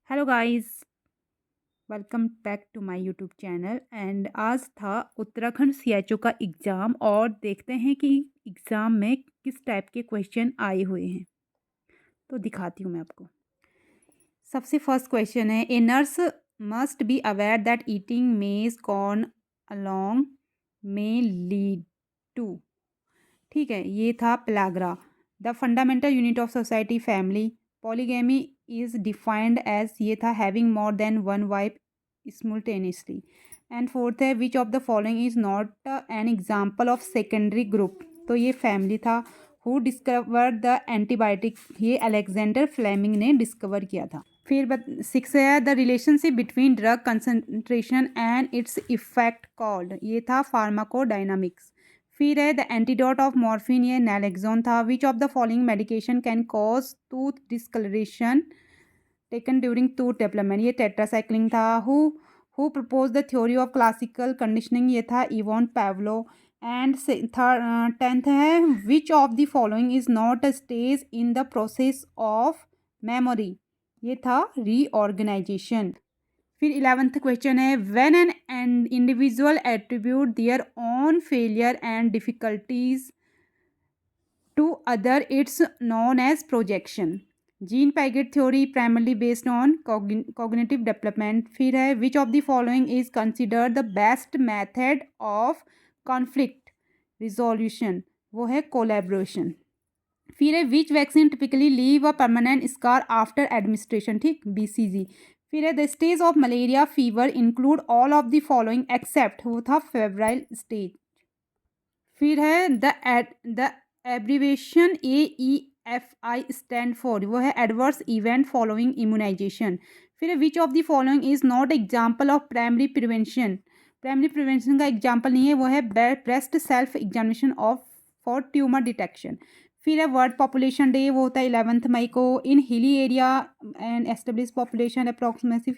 Hello guys, welcome back to my YouTube channel. And आज था Uttarakhand CHO का exam और देखते हैं कि एग्ज़ाम में किस टाइप के क्वेश्चन आए हुए हैं। तो दिखाती हूँ मैं आपको। सबसे फर्स्ट क्वेश्चन है, a nurse must be aware that eating maize corn along may lead to. ठीक है, ये था pellagra. The fundamental unit of society family. Polygamy is defined as, ये था having more than one wife simultaneously। And fourth है, which of the following is not an example of secondary group. तो ये family था। Who discover the antibiotic, ये Alexander Fleming ने discover किया था। फिर सिक्स है, the relationship between drug concentration and its effect called, ये था फार्माकोडायनामिक्स। फिर है, द एंटीडोट ऑफ मॉर्फिन, ये नैलेक्सोन था। Which of the following medication can cause tooth discolouration taken during tooth development, ये टेट्रासाइक्लिन था। Who propose the theory of classical conditioning, ये था इवॉन पैवलो। एंड टेंथ है, which of the following is not a stage in the process of memory, ये था reorganisation. फिर 11th question है, when an individual attribute their own failure and difficulties to other, it's known as projection. Gene packet theory primarily based on cognitive development. फिर है, which of the following is considered the best method of conflict resolution, वो है collaboration. फिर है, विच vaccine typically leave a permanent scar after administration, ठीक, BCG। फिर है, the stage of malaria fever include all of the following accept, वो था febrile stage. फिर है, the abbreviation AEFI stand for, वो है एडवर्स इवेंट फॉलोइंग इम्यूनाइजेशन। फिर है, which of the following is not example of primary prevention. Primary prevention का example नहीं है, वो है breast self examination of for tumour detection. फिर है, वर्ल्ड पॉपुलेशन डे, वो होता है 11 मई को। In hilly area and establish population approximately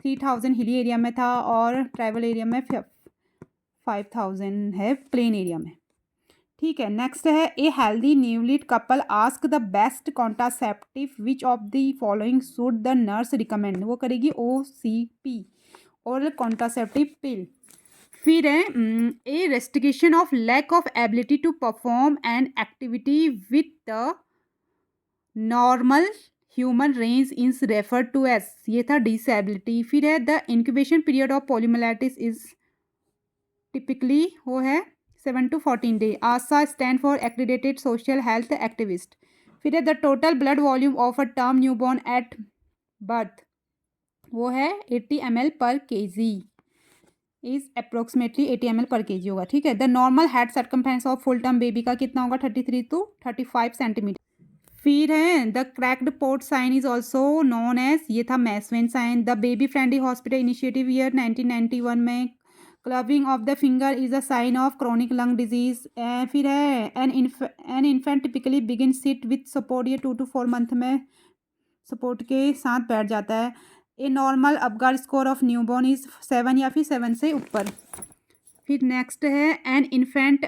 3000 hilly area में था और ट्राइबल एरिया में 5000 है, प्लेन एरिया में। ठीक है, नेक्स्ट है, a healthy newlywed couple ask the best contraceptive, which of the following should the nurse recommend, वो करेगी OCP, ओरल कॉन्ट्रासेप्टिव पिल। फिर है, a restriction of lack of ability to perform an activity with the normal human range is refer to as, ये था disability. फिर है, the incubation period of poliomyelitis is typically, वो है 7 to 14 day. ASHA stand for accredited social health activist. फिर है, the total blood volume of a term newborn at birth, वो है 80 ml/kg, इज अप्रोक्सीमेटली 80 ml/kg होगा। ठीक है, the normal head circumference of full term baby का कितना होगा, 33 to 35 सेंटीमीटर। फिर है, the cracked pot sign is also known as, ये था Macewen sign. The baby friendly hospital initiative year 1991 में। Clubbing of the finger is a sign of chronic lung disease. फिर है, an infant typically begin sit with support, ये 2 to 4 month में support के साथ बैठ जाता है। A normal Apgar score of newborn is 7 या फिर 7 से ऊपर। फिर नेक्स्ट है, an infant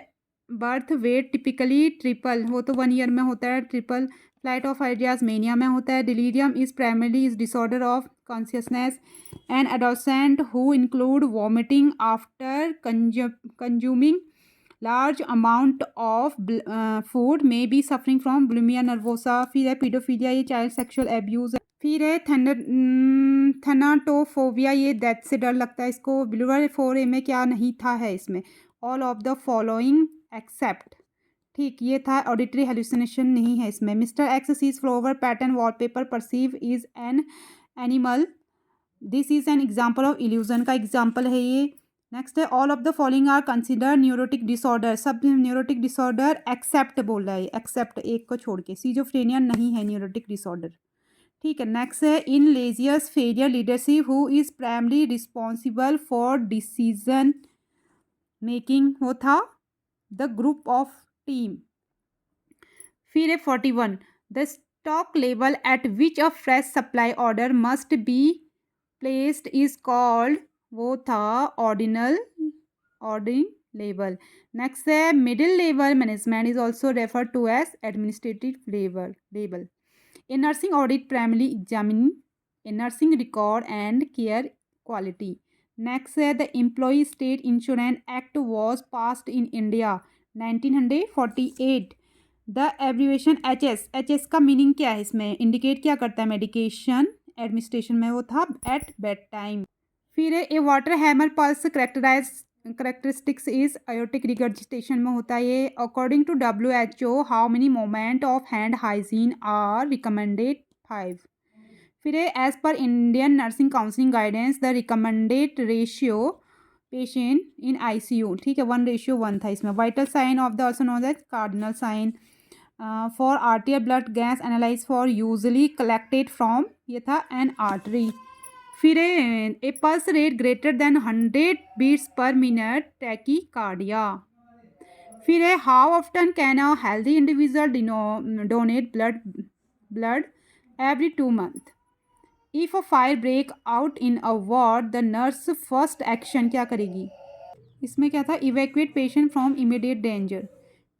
birth weight typically triple, वो तो 1 ईयर में होता है triple. Flight of ideas mania में होता है। Delirium is primarily is disorder of consciousness. And adolescent who include vomiting after consuming large amount of food may be suffering from bulimia nervosa. फिर है, पीडोफीलिया, ये child sexual abuse. फिर है, थैनाटोफोबिया, ये death से डर लगता है इसको। बिलवर 4A में क्या नहीं था है इसमें, all of the following except, ठीक, ये था। ऑडिटरी हेलुसिनेशन नहीं है इसमें। Mister X sees flower pattern wallpaper perceive is an animal, this is an example of illusion का एग्जाम्पल है ये। नेक्स्ट है, all of the following are consider neurotic disorder, सब न्यूरोटिक डिसऑर्डर एक्सेप्ट बोल रहा है, एक्सेप्ट एक को छोड़ के। सीजोफ्रेनिया नहीं है न्यूरोटिक डिसऑर्डर। ठीक है, नेक्स्ट है, in laissez faire leadership who is primary responsible for decision making, वो था द ग्रुप ऑफ टीम। फिर है 41, the stock level at which a fresh supply order must be placed is called, वो था ordinal ordering level. Next है, middle level management is also refer to as administrative level level. A nursing audit primarily examine a nursing record and care quality. Next है the Employee State Insurance Act was passed in India 1948. The abbreviation HS का meaning क्या है इसमें, indicate क्या करता है, medication administration में वो था एट बेड टाइम. फिर a water hammer pulse characteristics is aortic regurgitation में होता है ये. According to WHO how many moment of hand hygiene are recommended 5. फिर as per Indian nursing counselling guidance the recommended ratio patient in ICU, ठीक है, 1:1 था इसमें. Vital sign of the also known as cardinal sign for arterial blood gas analyse for usually collected from, ये था an artery. फिर ए pulse rate greater than 100 beats per minute tachycardia. फिर how often can a healthy individual donate blood every 2 months. If a fire break out in a ward the nurse first action क्या करेगी, इसमें क्या था, evacuate patient from immediate danger.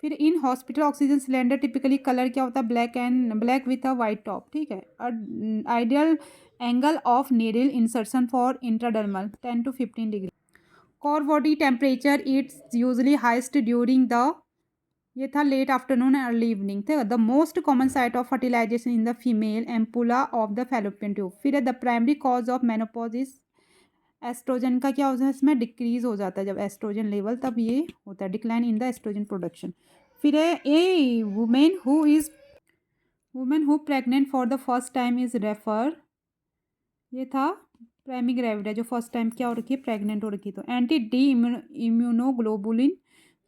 फिर in hospital oxygen cylinder typically colour क्या होता है, black with a white top, ठीक है. Ideal angle of needle insertion for intradermal 10 to 15 degree. Core body temperature it's usually highest during the, ये था late afternoon early evening. ठीक है. The most common site of fertilization in the female ampulla of the fallopian tube. फिर the primary cause of menopause is estrogen का क्या होता है, इसमें डिक्रीज हो जाता है जब एस्ट्रोजन लेवल, तब ये होता है decline in the estrogen production. फिर a women who pregnant for the first time is refer, ये था प्राइमरी ग्रेविड है जो फर्स्ट टाइम क्या हो रखी है, प्रेग्नेंट हो रखी है. तो anti D immunoglobulin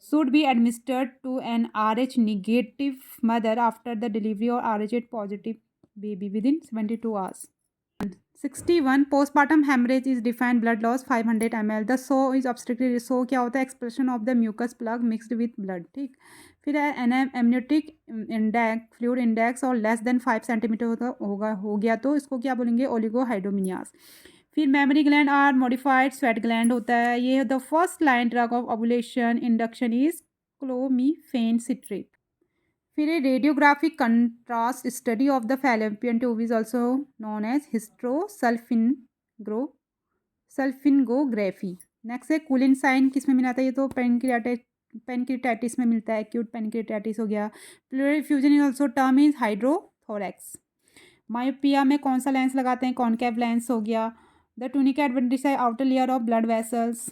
should be administered to an RH negative mother after the delivery or RH positive baby within 72 hours. 61 postpartum hemorrhage is defined blood loss 500 ml. The SO is obstetric. SO क्या होता है, expression of the mucus plug mixed with blood. ठीक. फिर amniotic index fluid index और less than 5 centimetre हो गया तो इसको क्या बोलेंगे, ओलिगोहाइड्रोमिनियास. फिर mammary gland are modified sweat gland होता है. ये the first line drug of ovulation induction is clomiphene citrate. फिर radiographic contrast study of the fallopian tube is also known as salpingography. Next है कूलिन साइन, किस में मिलाता है, ये तो पेनक्रियाटाइटिस में मिलता है, एक्यूट पेनक्रियाटाइटिस हो गया. Pleural effusion is also term is hydrothorax. Myopia में कौन सा लेंस लगाते हैं, कॉनकेव लेंस हो गया. The tunica adventitia outer layer of blood vessels.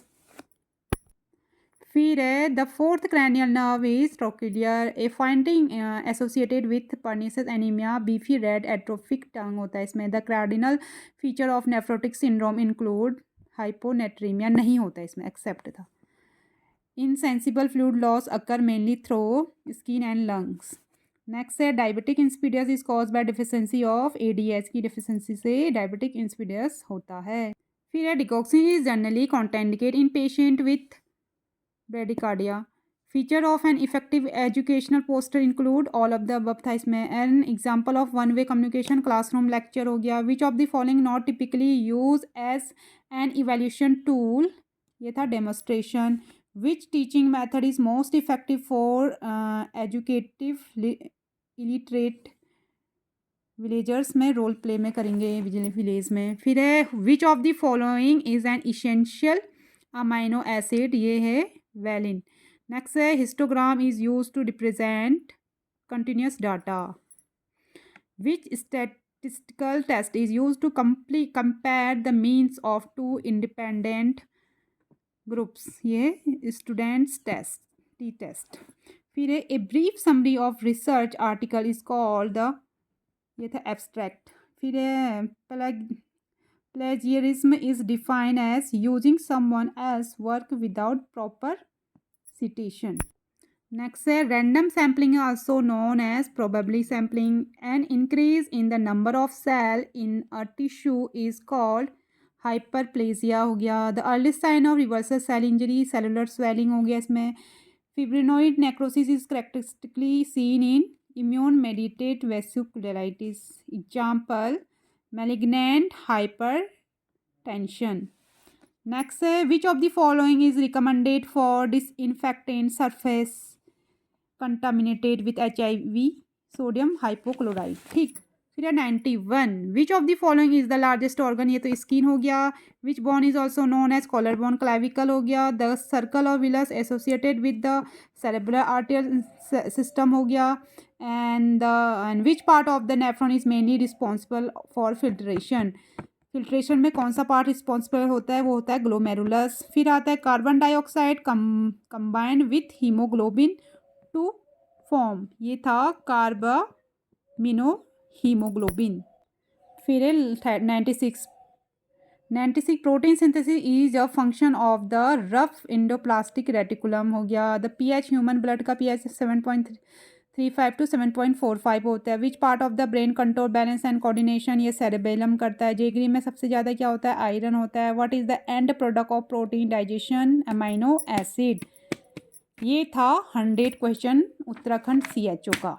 फिर है the fourth cranial nerve is trochlear, a finding associated with pernicious anaemia. Beefy red atrophic tongue होता है इसमें. The cardinal feature of nephrotic syndrome include hyponatraemia, नहीं होता है इसमें, except था. Insensible fluid loss occur mainly through skin and lungs. Next है diabetic insipidus is cause by deficiency of ADH की डिफिशिएंसी से डायबिटिक इंसिपिडस होता है. फिर है digoxin is generally contraindicate in patient with bradycardia. Feature of an effective educational poster include all of the above था इसमें. An example of one way communication classroom lecture हो गया. Which of the following not typically use as an evaluation tool, ये था demonstration. Which teaching method is most effective for educative illiterate villagers में, role play में करेंगे village में. फिर है which of the following is an essential amino acid, ये है वैलिन. नेक्स्ट है histogram is use to represent continuous data. Which statistical test is use to compare the means of 2 independent groups, ये student's test, T test. फिर a brief summary of research article is called the, ये था abstract. फिर plagiarism is defined as using someone else work without proper citation. Next है random sampling also known as probably sampling. An increase in the number of cell in a tissue is called hyperplasia हो गया. The earliest sign of reversal cell injury cellular swelling हो गया इसमें. Fibrinoid necrosis is characteristically seen in immune mediated vasculitis. Example malignant hypertension. Next है which of the following is recommended for disinfectant surface contaminated with HIV sodium hypochlorite. ठीक. फिर है 91, which of the following is the largest organ, ये तो skin हो गया। Which bone is also known as collar bone, clavicle हो गया। The circle of Willis associated with the cerebral arterial system हो गया। And which part of the nephron is mainly responsible for filtration, filtration में कौन सा part responsible होता है, वो होता है ग्लोमेरुलस। फिर आता है carbon dioxide combined with haemoglobin to form, ये था कार्बामिनो हीमोग्लोबिन। फिर है 96 protein synthesis is a function of the rough endoplasmic reticulum हो गया। द पीएच ह्यूमन ब्लड का पीएच 7.35 टू 7.45 होता है। Which part of the brain control balance and coordination, ये सेरेबेलम करता है। जेगरी में सबसे ज़्यादा क्या होता है, आयरन होता है। What is the end product of protein digestion, amino acid. ये था 100 क्वेश्चन उत्तराखंड CHO का।